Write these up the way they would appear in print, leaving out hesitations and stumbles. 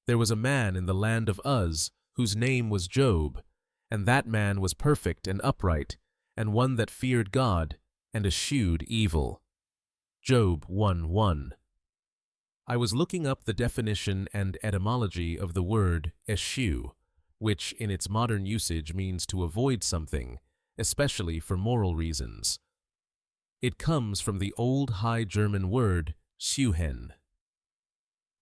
There was a man in the land of Uz whose name was Job, and that man was perfect and upright, and one that feared God and eschewed evil. Job 1:1. I was looking up the definition and etymology of the word eschew, which in its modern usage means to avoid something, especially for moral reasons. It comes from the old High German word suchen.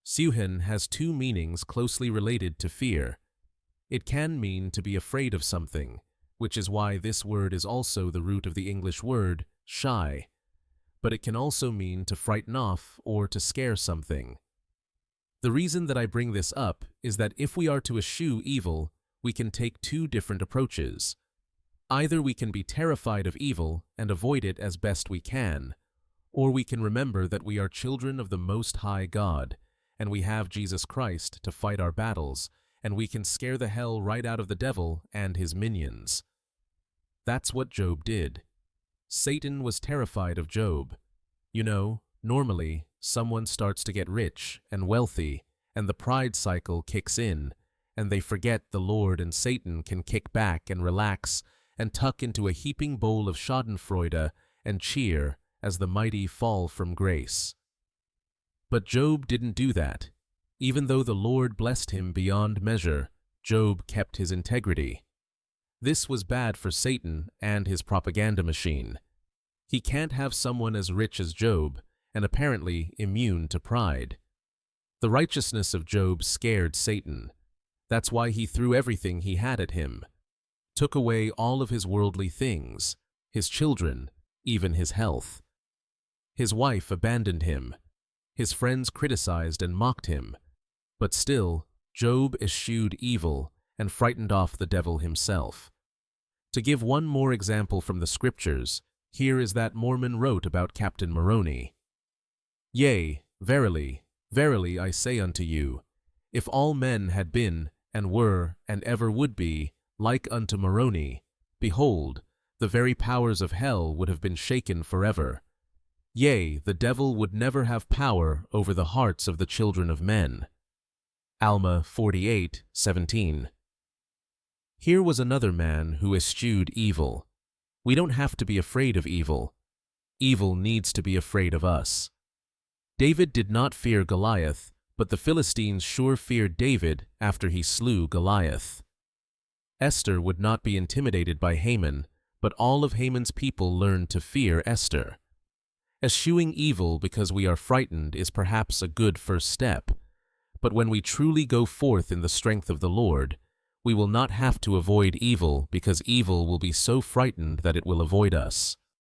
Suchen has two meanings closely related to fear. It can mean to be afraid of something, which is why this word is also the root of the English word shy, but it can also mean to frighten off or to scare something. The reason that I bring this up is that if we are to eschew evil, we can take two different approaches. Either we can be terrified of evil and avoid it as best we can, or we can remember that we are children of the Most High God, and we have Jesus Christ to fight our battles, and we can scare the hell right out of the devil and his minions. That's what Job did. Satan was terrified of Job. You know, normally, someone starts to get rich and wealthy, and the pride cycle kicks in, and they forget the Lord and Satan can kick back and relax and tuck into a heaping bowl of schadenfreude and cheer as the mighty fall from grace. But Job didn't do that. Even though the Lord blessed him beyond measure, Job kept his integrity. This was bad for Satan and his propaganda machine. He can't have someone as rich as Job and apparently immune to pride. The righteousness of Job scared Satan. That's why he threw everything he had at him, took away all of his worldly things, his children, even his health. His wife abandoned him. His friends criticized and mocked him. But still, Job eschewed evil and frightened off the devil himself. To give one more example from the scriptures, here is that Mormon wrote about Captain Moroni. Yea, verily, verily I say unto you, if all men had been, and were, and ever would be, like unto Moroni, behold, the very powers of hell would have been shaken forever. Yea, the devil would never have power over the hearts of the children of men. Alma 48:17. Here was another man who eschewed evil. We don't have to be afraid of evil. Evil needs to be afraid of us. David did not fear Goliath, but the Philistines sure feared David after he slew Goliath. Esther would not be intimidated by Haman, but all of Haman's people learned to fear Esther. Eschewing evil because we are frightened is perhaps a good first step, but when we truly go forth in the strength of the Lord, we will not have to avoid evil because evil will be so frightened that it will avoid us.